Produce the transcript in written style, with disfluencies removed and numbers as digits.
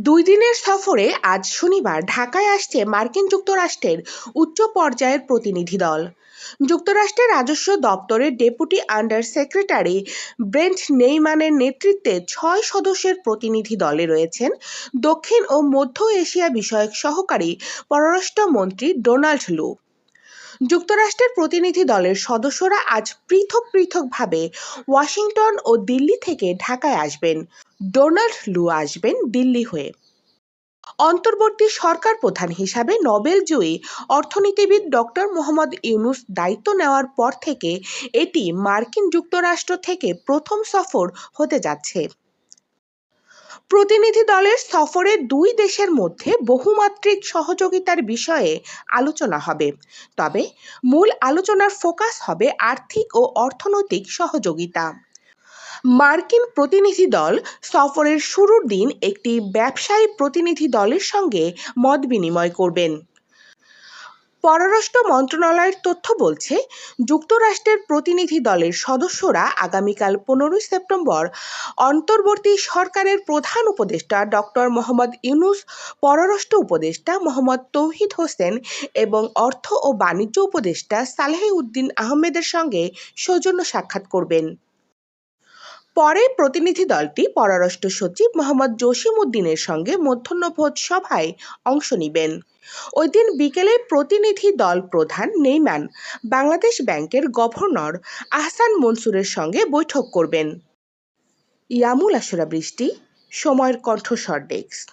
দুই দিনের সফরে আজ শনিবার ঢাকায় আসছে মার্কিন যুক্তরাষ্ট্রের উচ্চ পর্যায়ের প্রতিনিধি দল। যুক্তরাষ্ট্রের রাজস্ব দপ্তরের ডেপুটি আন্ডার সেক্রেটারি ব্রেন্ট নেইম্যানের নেতৃত্বে 6 সদস্যের প্রতিনিধি দলে রয়েছেন দক্ষিণ ও মধ্য এশিয়া বিষয়ক সহকারী পররাষ্ট্রমন্ত্রী ডোনাল্ড লু। যুক্তরাষ্ট্রের প্রতিনিধি দলের সদস্যরা আজ পৃথক পৃথকভাবে ওয়াশিংটন ও দিল্লি থেকে ঢাকায় আসবেন। ডোনাল্ড লু আসবেন দিল্লি হয়ে। অন্তর্বর্তী সরকার প্রধান হিসাবে নোবেলজয়ী অর্থনীতিবিদ ডক্টর মোহাম্মদ ইউনূস দায়িত্ব নেওয়ার পর থেকে এটি মার্কিন যুক্তরাষ্ট্র থেকে প্রথম সফর হতে যাচ্ছে। প্রতিনিধি দলের সফরে দুই দেশের মধ্যে বহুমাত্রিক সহযোগিতার বিষয়ে আলোচনা হবে, তবে মূল আলোচনার ফোকাস হবে আর্থিক ও অর্থনৈতিক সহযোগিতা। মার্কিন প্রতিনিধি দল সফরের শুরুর দিন একটি ব্যবসায়ী প্রতিনিধি দলের সঙ্গে মত বিনিময় করবেন। পররাষ্ট্র মন্ত্রণালয়ের তথ্য বলছে, যুক্তরাষ্ট্রের প্রতিনিধি দলের সদস্যরা আগামীকাল 15 সেপ্টেম্বর অন্তর্বর্তী সরকারের প্রধান উপদেষ্টা ডক্টর মোহাম্মদ ইউনূস, পররাষ্ট্র উপদেষ্টা মোহাম্মদ তৌহিদ হোসেন এবং অর্থ ও বাণিজ্য উপদেষ্টা সালেহ উদ্দিন আহমেদের সঙ্গে সৌজন্য সাক্ষাৎ করবেন। পরে প্রতিনিধি দলটি পররাষ্ট্র সচিব মোহাম্মদ জসিম উদ্দিনের সঙ্গে মধ্যাহ্নভোজ সভায় অংশ নেবেন। ওই দিন বিকেলে প্রতিনিধি দল প্রধান নেইম্যান বাংলাদেশ ব্যাংকের গভর্নর আহসান মনসুরের সঙ্গে বৈঠক করবেন। ইয়ামুল আশরা বৃষ্টি, সময়ের কণ্ঠস্বর ডেস্ক।